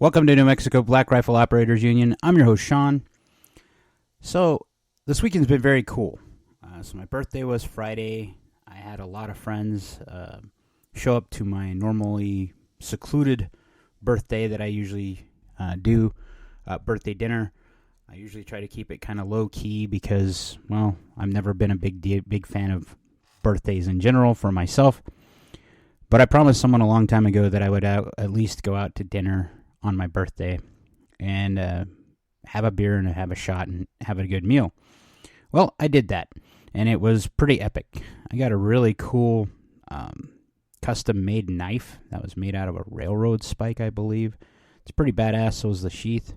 Welcome to New Mexico Black Rifle Operators Union. I'm your host, Sean. So, this weekend's been very cool. So my birthday was Friday. I had a lot of friends show up to my normally secluded birthday that I usually do, birthday dinner. I usually try to keep it kind of low-key because, well, I've never been a big fan of birthdays in general for myself. But I promised someone a long time ago that I would at least go out to dinner on my birthday and have a beer and have a shot and have a good meal. Well, I did that, and it was pretty epic. I got a really cool custom-made knife that was made out of a railroad spike, I believe. It's pretty badass, so is the sheath.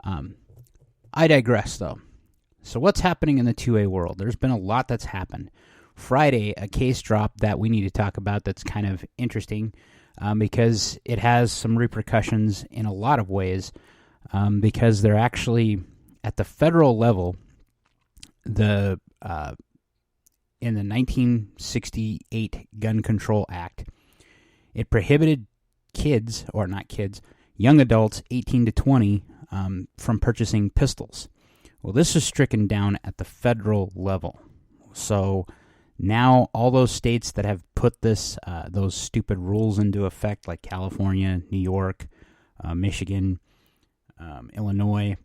I digress, though. So what's happening in the 2A world? There's been a lot that's happened. Friday, a case dropped that we need to talk about that's kind of interesting because it has some repercussions in a lot of ways because they're actually, at the federal level, in the 1968 Gun Control Act, it prohibited young adults 18 to 20 from purchasing pistols. Well, this is stricken down at the federal level. So now all those states that have put those stupid rules into effect, like California, New York, Michigan, Illinois,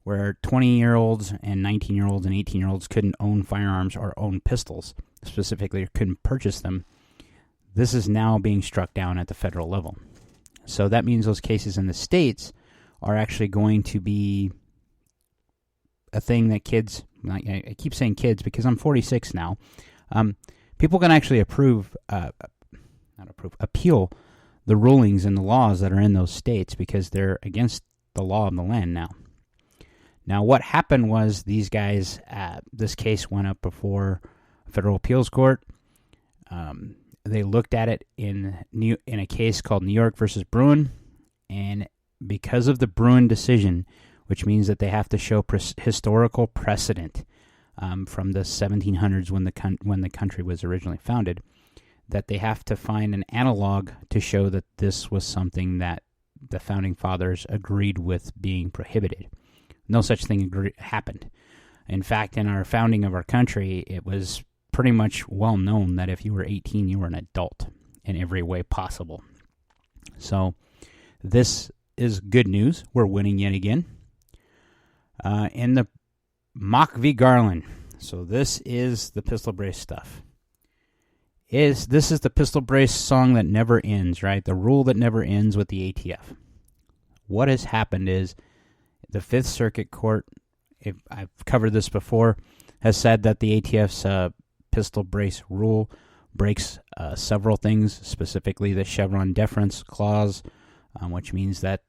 where 20-year-olds and 19-year-olds and 18-year-olds couldn't own firearms or own pistols, specifically couldn't purchase them, this is now being struck down at the federal level. So that means those cases in the states are actually going to be a thing that kids, I keep saying kids because I'm 46 now, people can actually appeal the rulings and the laws that are in those states because they're against the law of the land now. Now, what happened was these guys, this case went up before a federal appeals court. They looked at it in a case called New York versus Bruin, and because of the Bruin decision, which means that they have to show historical precedent from the 1700s when the country was originally founded, that they have to find an analog to show that this was something that the founding fathers agreed with being prohibited. No such thing happened. In fact, in our founding of our country, it was pretty much well known that if you were 18, you were an adult in every way possible. So this is good news. We're winning yet again. In the Mock v. Garland. So this is the pistol brace stuff. This is the pistol brace song that never ends, right? The rule that never ends with the ATF. What has happened is the Fifth Circuit Court, I've covered this before, has said that the ATF's pistol brace rule breaks several things, specifically the Chevron deference clause, which means that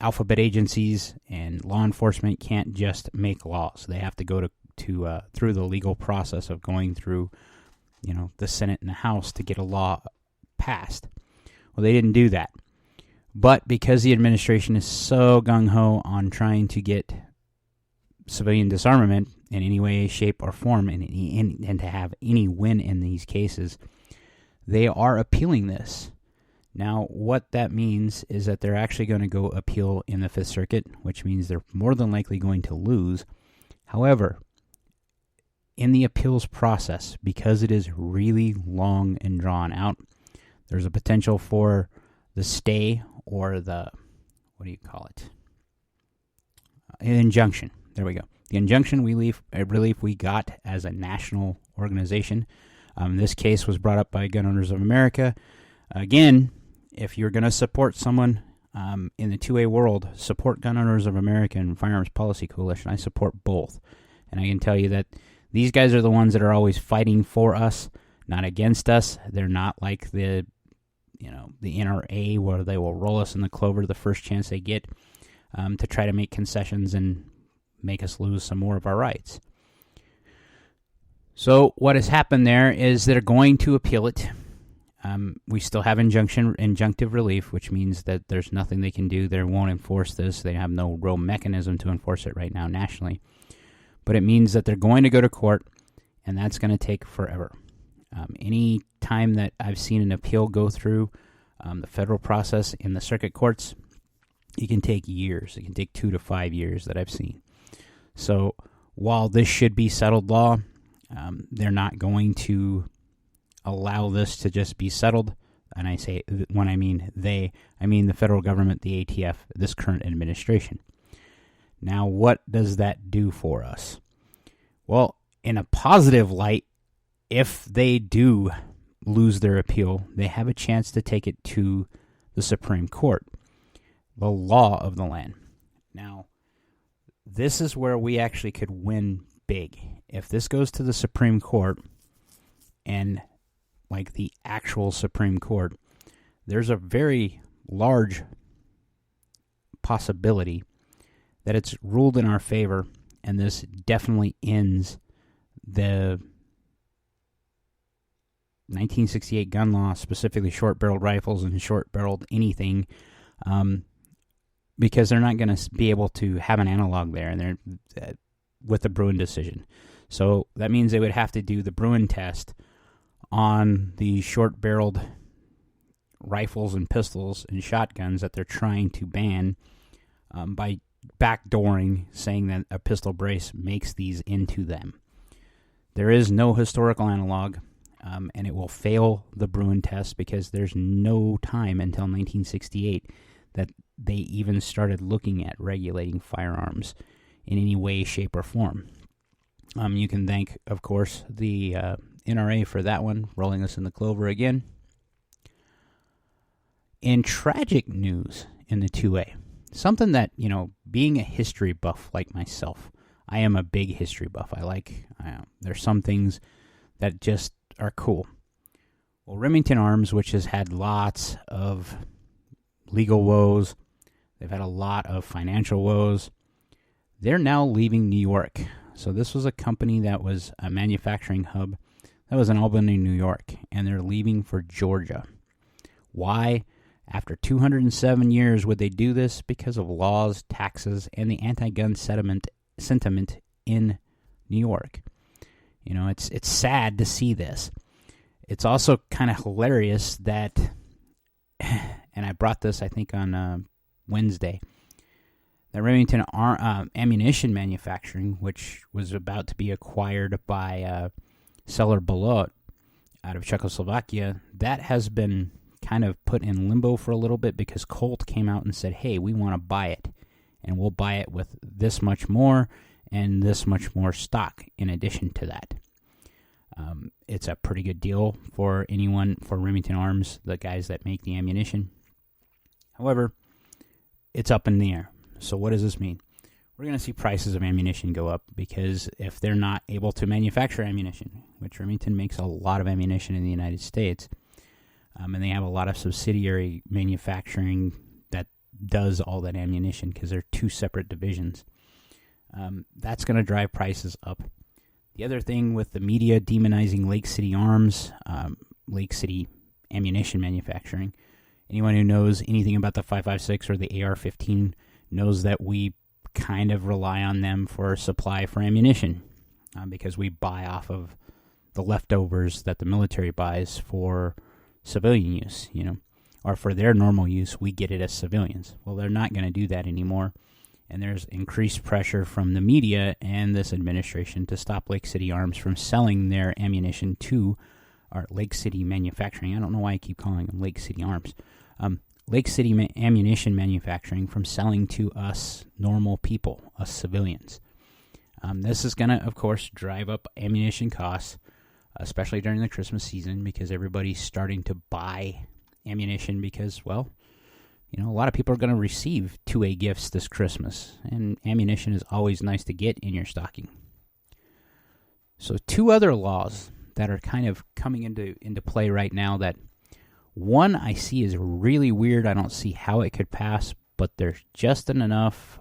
alphabet agencies and law enforcement can't just make laws. They have to go through the legal process of going through, the Senate and the House to get a law passed. Well, they didn't do that. But because the administration is so gung-ho on trying to get civilian disarmament in any way, shape, or form and to have any win in these cases, they are appealing this. Now, what that means is that they're actually going to go appeal in the Fifth Circuit, which means they're more than likely going to lose. However, in the appeals process, because it is really long and drawn out, there's a potential for the stay or the, an injunction. There we go. The injunction relief we got as a national organization. This case was brought up by Gun Owners of America. Again, if you're going to support someone in the 2A world, support Gun Owners of America and Firearms Policy Coalition. I support both. And I can tell you that these guys are the ones that are always fighting for us, not against us. They're not like the NRA where they will roll us in the clover the first chance they get to try to make concessions and make us lose some more of our rights. So what has happened there is they're going to appeal it. We still have injunctive relief, which means that there's nothing they can do. They won't enforce this. They have no real mechanism to enforce it right now nationally. But it means that they're going to go to court, and that's going to take forever. Any time that I've seen an appeal go through the federal process in the circuit courts, it can take years. It can take 2 to 5 years that I've seen. So while this should be settled law, they're not going to allow this to just be settled. And I say, when I mean they, I mean the federal government, the ATF, this current administration. Now, what does that do for us? Well, in a positive light, if they do lose their appeal, they have a chance to take it to the Supreme Court, the law of the land. Now, this is where we actually could win big. If this goes to the Supreme Court, and like the actual Supreme Court, there's a very large possibility that it's ruled in our favor, and this definitely ends the 1968 gun law, specifically short-barreled rifles and short-barreled anything, because they're not going to be able to have an analog there, and they're with the Bruin decision. So that means they would have to do the Bruin test on the short-barreled rifles and pistols and shotguns that they're trying to ban by backdooring, saying that a pistol brace makes these into them. There is no historical analog, and it will fail the Bruin test because there's no time until 1968 that they even started looking at regulating firearms in any way, shape, or form. You can thank, of course, the NRA for that one, rolling us in the clover again. In tragic news in the 2A, something that, being a history buff like myself, I am a big history buff. There's some things that just are cool. Well, Remington Arms, which has had lots of legal woes, they've had a lot of financial woes, they're now leaving New York. So this was a company that was a manufacturing hub that was in Albany, New York, and they're leaving for Georgia. Why? After 207 years would they do this? Because of laws, taxes, and the anti-gun sentiment in New York. It's sad to see this. It's also kind of hilarious that, and I brought this, I think, on Wednesday, that Remington ammunition manufacturing, which was about to be acquired by Seller Belot out of Czechoslovakia, that has been kind of put in limbo for a little bit because Colt came out and said, hey, we want to buy it, and we'll buy it with this much more and this much more stock in addition to that. It's a pretty good deal for Remington Arms, the guys that make the ammunition. However, it's up in the air. So what does this mean? We're going to see prices of ammunition go up because if they're not able to manufacture ammunition, which Remington makes a lot of ammunition in the United States, and they have a lot of subsidiary manufacturing that does all that ammunition because they're two separate divisions. That's going to drive prices up. The other thing with the media demonizing Lake City Arms, Lake City ammunition manufacturing, anyone who knows anything about the 5.56 or the AR-15 knows that we kind of rely on them for supply for ammunition because we buy off of the leftovers that the military buys for civilian use, or for their normal use, we get it as civilians. Well, they're not going to do that anymore, and there's increased pressure from the media and this administration to stop Lake City Arms from selling their ammunition to our Lake City Manufacturing. I don't know why I keep calling them Lake City Arms. Lake City Ammunition Manufacturing from selling to us normal people, us civilians. This is going to, of course, drive up ammunition costs, especially during the Christmas season, because everybody's starting to buy ammunition because, well, a lot of people are going to receive 2A gifts this Christmas, and ammunition is always nice to get in your stocking. So 2 other laws that are kind of coming into play right now that one I see is really weird. I don't see how it could pass, but there's just enough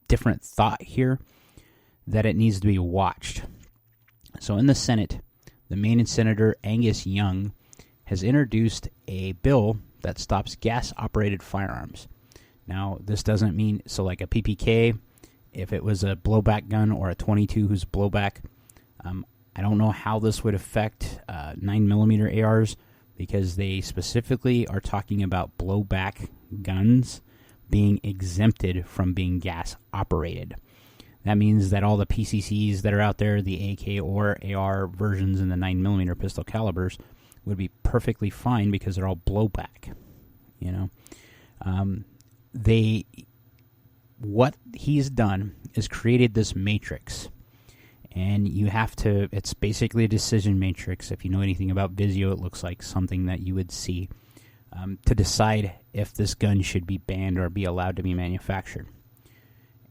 different thought here that it needs to be watched. So in the Senate, the Maine Senator Angus Young has introduced a bill that stops gas-operated firearms. Now, this doesn't mean, so like a PPK, if it was a blowback gun or a .22 whose blowback, I don't know how this would affect 9mm ARs because they specifically are talking about blowback guns, being exempted from being gas operated. That means that all the PCCs that are out there, the AK or AR versions in the 9mm pistol calibers, would be perfectly fine because they're all blowback. What he's done is created this matrix, and it's basically a decision matrix. If you know anything about Vizio, it looks like something that you would see to decide if this gun should be banned or be allowed to be manufactured.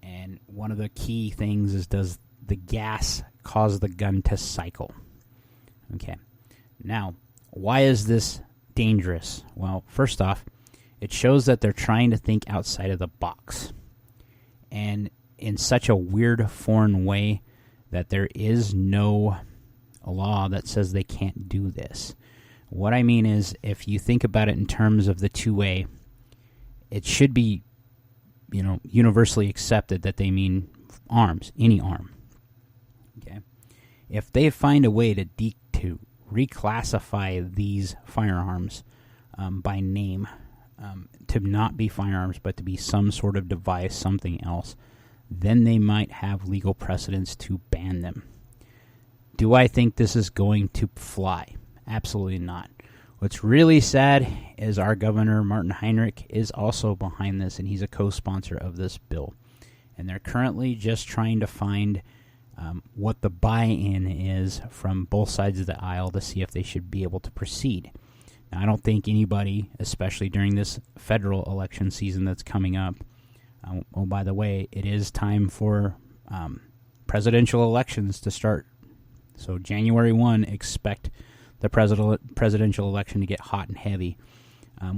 And one of the key things is, does the gas cause the gun to cycle? Okay. Now, why is this dangerous? Well, first off, it shows that they're trying to think outside of the box. And in such a weird, foreign way that there is no law that says they can't do this. What I mean is, if you think about it in terms of the 2A, it should be, universally accepted that they mean arms, any arm. Okay? If they find a way to reclassify these firearms by name, to not be firearms but to be some sort of device, something else, then they might have legal precedence to ban them. Do I think this is going to fly? Absolutely not. What's really sad is our governor, Martin Heinrich, is also behind this, and he's a co-sponsor of this bill. And they're currently just trying to find what the buy-in is from both sides of the aisle to see if they should be able to proceed. Now, I don't think anybody, especially during this federal election season that's coming up, by the way, it is time for presidential elections to start. So January 1, expect the presidential election to get hot and heavy,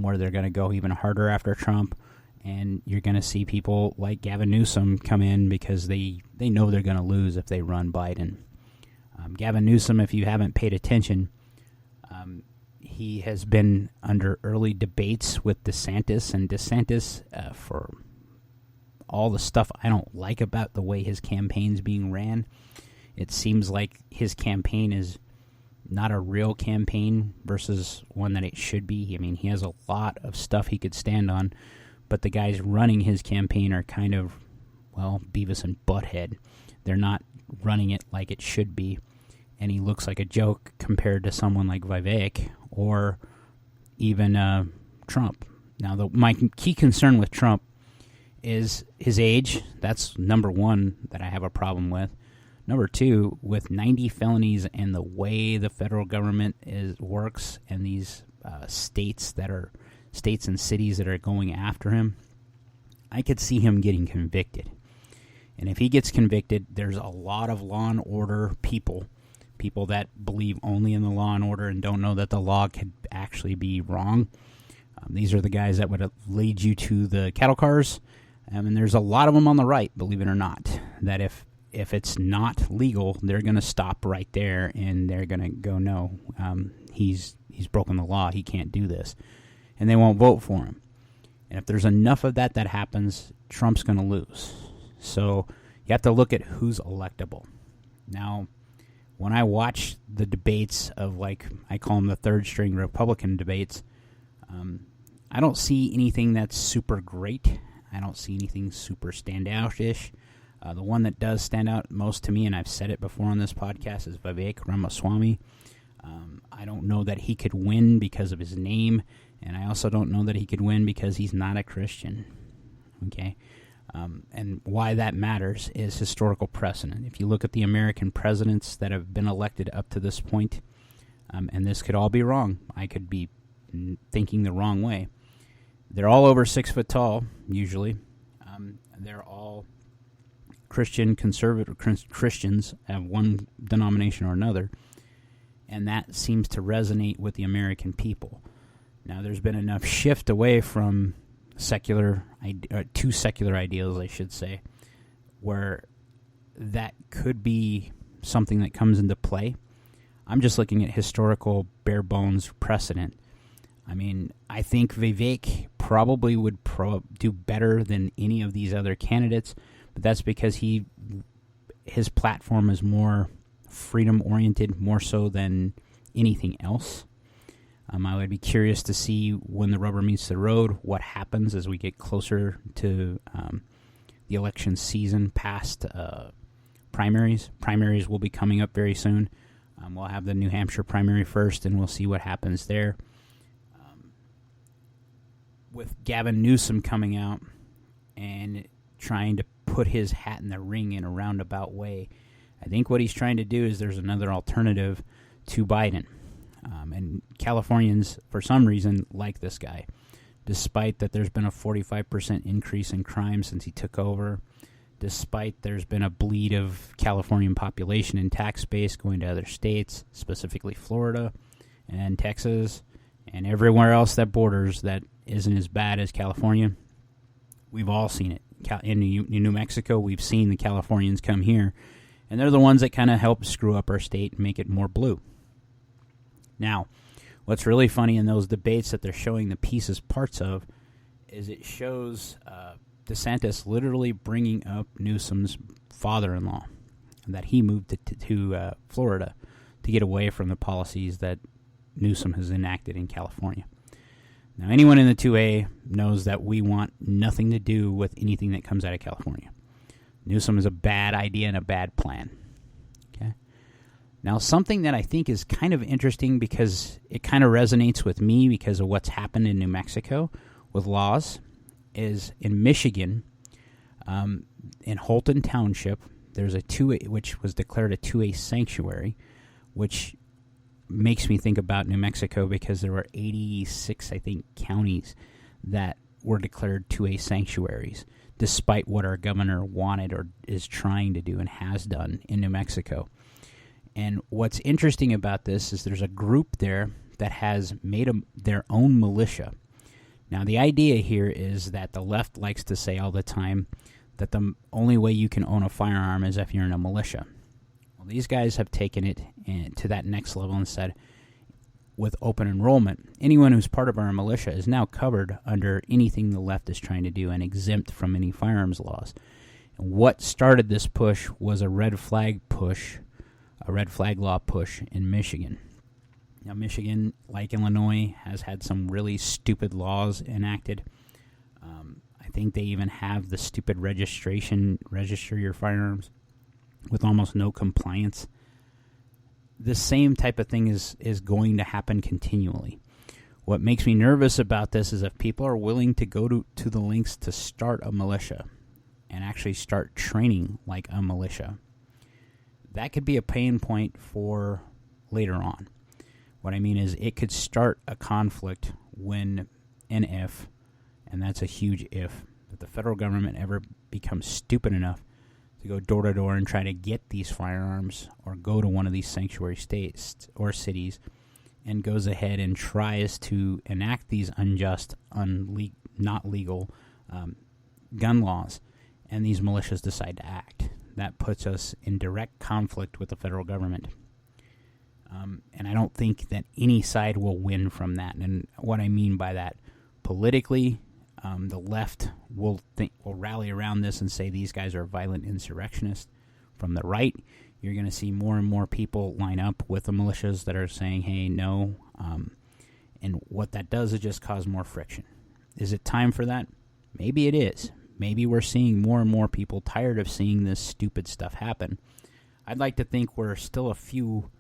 where they're going to go even harder after Trump, and you're going to see people like Gavin Newsom come in because they know they're going to lose if they run Biden. Gavin Newsom, if you haven't paid attention, he has been under early debates with DeSantis, and DeSantis, for all the stuff I don't like about the way his campaign's being ran, it seems like his campaign is not a real campaign versus one that it should be. I mean, he has a lot of stuff he could stand on, but the guys running his campaign are kind of, Beavis and Butthead. They're not running it like it should be, and he looks like a joke compared to someone like Vivek or even Trump. Now, my key concern with Trump is his age. That's number one that I have a problem with. Number two, with 90 felonies and the way the federal government works, and these states and cities that are going after him, I could see him getting convicted. And if he gets convicted, there's a lot of law and order people that believe only in the law and order and don't know that the law could actually be wrong. These are the guys that would lead you to the cattle cars. And there's a lot of them on the right, believe it or not, that if it's not legal, they're going to stop right there, and they're going to go, no, he's broken the law, he can't do this. And they won't vote for him. And if there's enough of that happens, Trump's going to lose. So you have to look at who's electable. Now, when I watch the debates of, I call them the third-string Republican debates, I don't see anything that's super great. I don't see anything super standout-ish. The one that does stand out most to me, and I've said it before on this podcast, is Vivek Ramaswamy. I don't know that he could win because of his name, and I also don't know that he could win because he's not a Christian. Okay? And why that matters is historical precedent. If you look at the American presidents that have been elected up to this point, and this could all be wrong, I could be thinking the wrong way. They're all over 6 foot tall, usually. They're all Christian, conservative Christians of one denomination or another, and that seems to resonate with the American people. Now, there's been enough shift away from two secular ideals, I should say, where that could be something that comes into play. I'm just looking at historical bare bones precedent. I mean, I think Vivek probably would do better than any of these other candidates, but that's because his platform is more freedom-oriented, more so than anything else. I would be curious to see when the rubber meets the road, what happens as we get closer to the election season past primaries. Primaries will be coming up very soon. We'll have the New Hampshire primary first, and we'll see what happens there. With Gavin Newsom coming out and trying to put his hat in the ring in a roundabout way, I think what he's trying to do is there's another alternative to Biden. And Californians, for some reason, like this guy, despite that there's been a 45% increase in crime since he took over, despite there's been a bleed of Californian population and tax base going to other states, specifically Florida and Texas and everywhere else that borders that isn't as bad as California. We've all seen it. In New Mexico, we've seen the Californians come here, and they're the ones that kind of help screw up our state and make it more blue. Now, what's really funny in those debates that they're showing the parts of, is it shows DeSantis literally bringing up Newsom's father-in-law, that he moved to Florida to get away from the policies that Newsom has enacted in California. Now, anyone in the 2A knows that we want nothing to do with anything that comes out of California. Newsom is a bad idea and a bad plan. Okay. Now, something that I think is kind of interesting because it kind of resonates with me because of what's happened in New Mexico with laws is in Michigan, in Holton Township, there's a 2A, which was declared a 2A sanctuary, which makes me think about New Mexico because there were 86, I think, counties that were declared 2A sanctuaries, despite what our governor wanted or is trying to do and has done in New Mexico. And what's interesting about this is there's a group there that has made their own militia. Now, the idea here is that the left likes to say all the time that the only way you can own a firearm is if you're in a militia. Well, these guys have taken it to that next level and said, with open enrollment, anyone who's part of our militia is now covered under anything the left is trying to do and exempt from any firearms laws. And what started this push was a red flag law push in Michigan. Now, Michigan, like Illinois, has had some really stupid laws enacted. I think they even have the stupid register your firearms with almost no compliance. The same type of thing is going to happen continually. What makes me nervous about this is if people are willing to go to the lengths to start a militia and actually start training like a militia, that could be a pain point for later on. What I mean is it could start a conflict when and if, and that's a huge if, that the federal government ever becomes stupid enough to go door to door and try to get these firearms or go to one of these sanctuary states or cities and goes ahead and tries to enact these unjust, not legal gun laws, and these militias decide to act. That puts us in direct conflict with the federal government. And I don't think that any side will win from that. And what I mean by that, politically, the left will rally around this and say these guys are violent insurrectionists. From the right, you're going to see more and more people line up with the militias that are saying, hey, no. And what that does is just cause more friction. Is it time for that? Maybe it is. Maybe we're seeing more and more people tired of seeing this stupid stuff happen. I'd like to think we're still a few,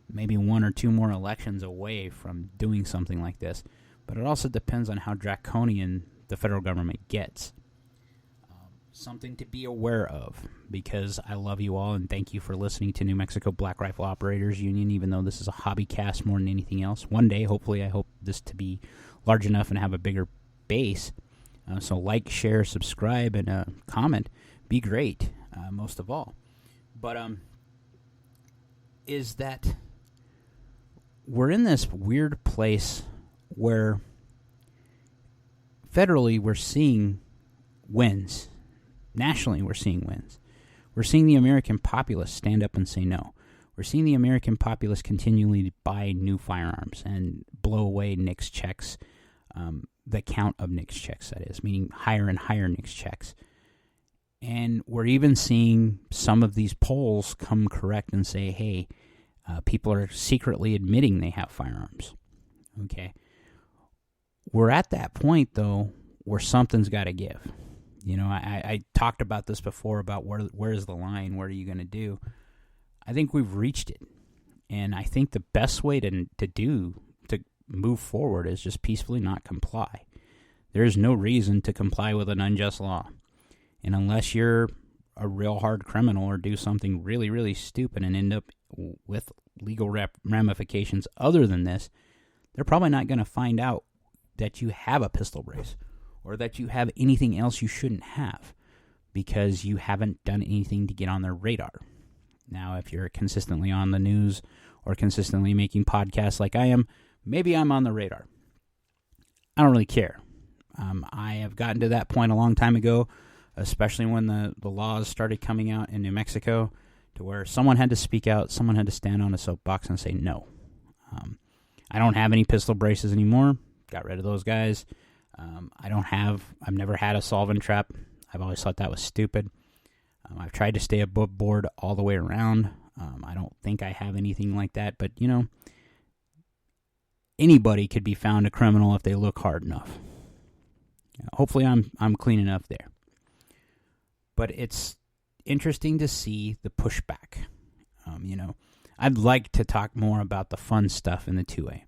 maybe one or two more elections away from doing something like this. But it also depends on how draconian the federal government gets. Something to be aware of, because I love you all and thank you for listening to New Mexico Black Rifle Operators Union, even though this is a hobby cast more than anything else. One day, hopefully, I hope this to be large enough and have a bigger base. So like, share, subscribe, and comment. Be great, most of all. But is that we're in this weird place where federally we're seeing wins. Nationally we're seeing wins. We're seeing the American populace stand up and say no. We're seeing the American populace continually buy new firearms and blow away NICS checks, the count of NICS checks, that is, meaning higher and higher NICS checks. And we're even seeing some of these polls come correct and say, hey, People are secretly admitting they have firearms. Okay. We're at that point, though, where something's got to give. I talked about this before about where's the line, what are you going to do? I think we've reached it. And I think the best way to move forward is just peacefully not comply. There's no reason to comply with an unjust law. And unless you're a real hard criminal or do something really, really stupid and end up with legal ramifications other than this, they're probably not going to find out that you have a pistol brace or that you have anything else you shouldn't have because you haven't done anything to get on their radar. Now, if you're consistently on the news or consistently making podcasts like I am, maybe I'm on the radar. I don't really care. I have gotten to that point a long time ago, especially when the laws started coming out in New Mexico, to where someone had to speak out, someone had to stand on a soapbox and say no. I don't have any pistol braces anymore. Got rid of those guys. I've never had a solvent trap. I've always thought that was stupid. I've tried to stay above board all the way around. I don't think I have anything like that, but anybody could be found a criminal if they look hard enough. Hopefully I'm clean enough there. But it's interesting to see the pushback. I'd like to talk more about the fun stuff in the 2A.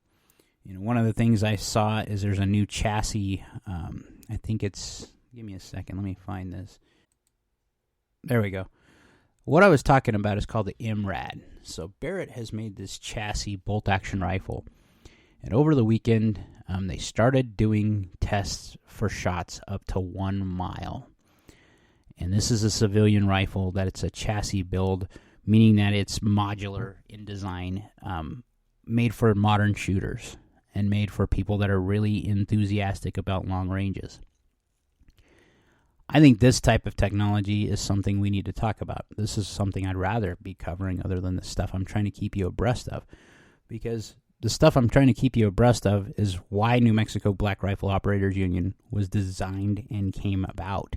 One of the things I saw is there's a new chassis. I think it's, give me a second, let me find this. There we go. What I was talking about is called the MRAD. So Barrett has made this chassis bolt-action rifle. And over the weekend, they started doing tests for shots up to 1 mile. And this is a civilian rifle, that it's a chassis build, meaning that it's modular in design, made for modern shooters, and made for people that are really enthusiastic about long ranges. I think this type of technology is something we need to talk about. This is something I'd rather be covering other than the stuff I'm trying to keep you abreast of. Because the stuff I'm trying to keep you abreast of is why New Mexico Black Rifle Operators Union was designed and came about.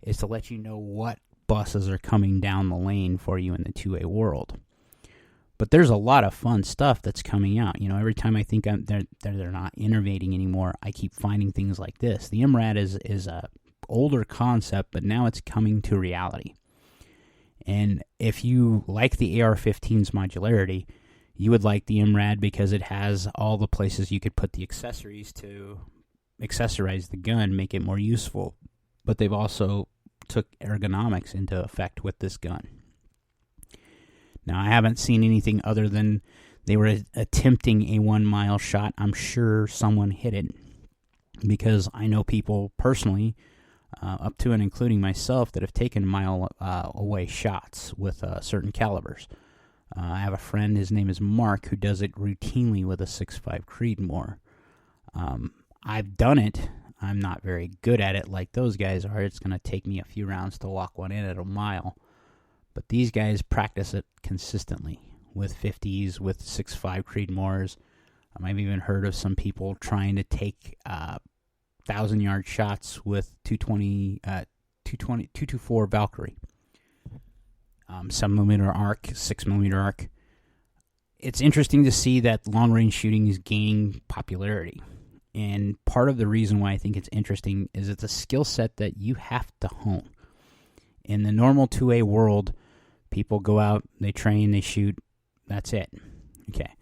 Is to let you know what buses are coming down the lane for you in the 2A world. But there's a lot of fun stuff that's coming out. Every time I think they're not innovating anymore, I keep finding things like this. The MRAD is a older concept, but now it's coming to reality. And if you like the AR-15's modularity, you would like the MRAD because it has all the places you could put the accessories to accessorize the gun, make it more useful. But they've also took ergonomics into effect with this gun. Now, I haven't seen anything other than they were attempting a 1 mile shot. I'm sure someone hit it because I know people personally, up to and including myself, that have taken mile away shots with certain calibers. I have a friend, his name is Mark, who does it routinely with a 6.5 Creedmoor. I've done it. I'm not very good at it like those guys are. It's going to take me a few rounds to walk one in at a mile. But these guys practice it consistently with 50s, with 6.5 Creedmoors. I've even heard of some people trying to take 1,000-yard shots with 224 Valkyrie. 7mm arc, 6mm arc. It's interesting to see that long-range shooting is gaining popularity. And part of the reason why I think it's interesting is it's a skill set that you have to hone. In the normal 2A world, people go out, they train, they shoot, that's it. Okay.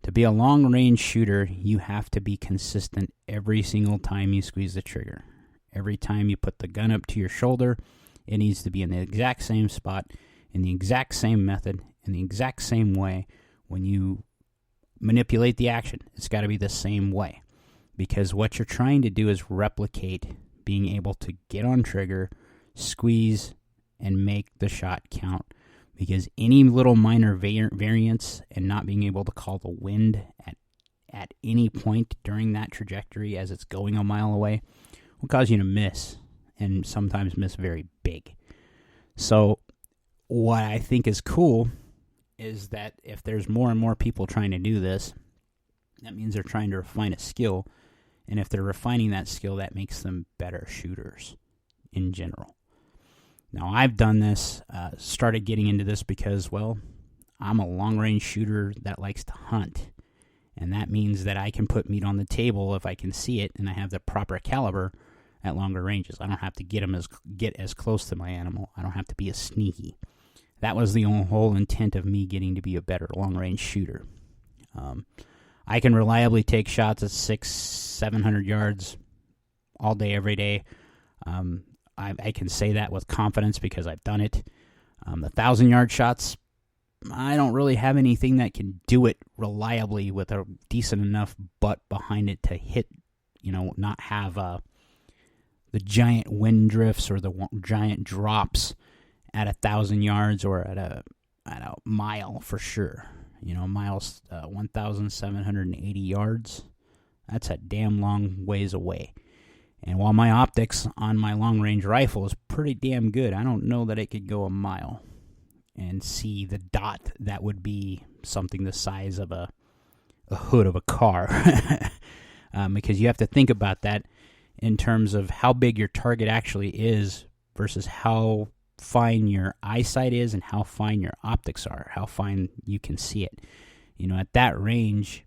To be a long-range shooter, you have to be consistent every single time you squeeze the trigger. Every time you put the gun up to your shoulder, it needs to be in the exact same spot, in the exact same method, in the exact same way. When you manipulate the action, it's got to be the same way. Because what you're trying to do is replicate being able to get on trigger, squeeze, and make the shot count. Because any little minor variance and not being able to call the wind at any point during that trajectory as it's going a mile away will cause you to miss, and sometimes miss very big. So what I think is cool is that if there's more and more people trying to do this, that means they're trying to refine a skill. And if they're refining that skill, that makes them better shooters in general. Now, I've done this, started getting into this because, well, I'm a long-range shooter that likes to hunt. And that means that I can put meat on the table if I can see it and I have the proper caliber at longer ranges. I don't have to get as close to my animal. I don't have to be as sneaky. That was the whole intent of me getting to be a better long-range shooter. I can reliably take shots at 600-700 yards all day, every day. I can say that with confidence because I've done it. The 1,000-yard shots, I don't really have anything that can do it reliably with a decent enough butt behind it to hit, not have the giant wind drifts or the giant drops at 1,000 yards or at a mile for sure. Miles 1,780 yards. That's a damn long ways away. And while my optics on my long-range rifle is pretty damn good, I don't know that it could go a mile and see the dot that would be something the size of a hood of a car. Because you have to think about that in terms of how big your target actually is versus how fine your eyesight is and how fine your optics are, how fine you can see it. At that range,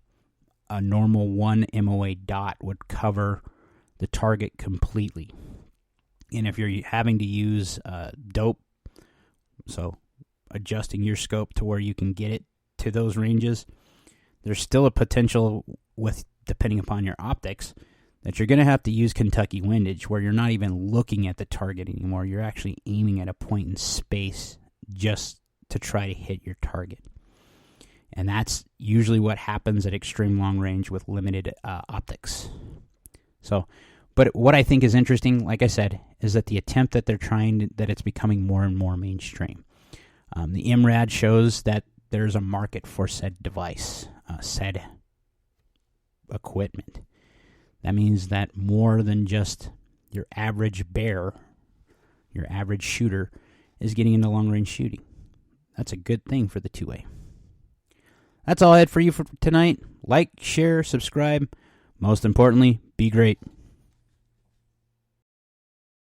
a normal 1 MOA dot would cover the target completely. And if you're having to use dope, so adjusting your scope to where you can get it to those ranges, there's still a potential with, depending upon your optics, that you're going to have to use Kentucky windage, where you're not even looking at the target anymore. You're actually aiming at a point in space just to try to hit your target. And that's usually what happens at extreme long range with limited optics. But what I think is interesting, like I said, is that the attempt that they're trying, that it's becoming more and more mainstream. The MRAD shows that there's a market for said device, said equipment. That means that more than just your average bear, your average shooter, is getting into long-range shooting. That's a good thing for the 2A. That's all I had for you for tonight. Like, share, subscribe. Most importantly, be great.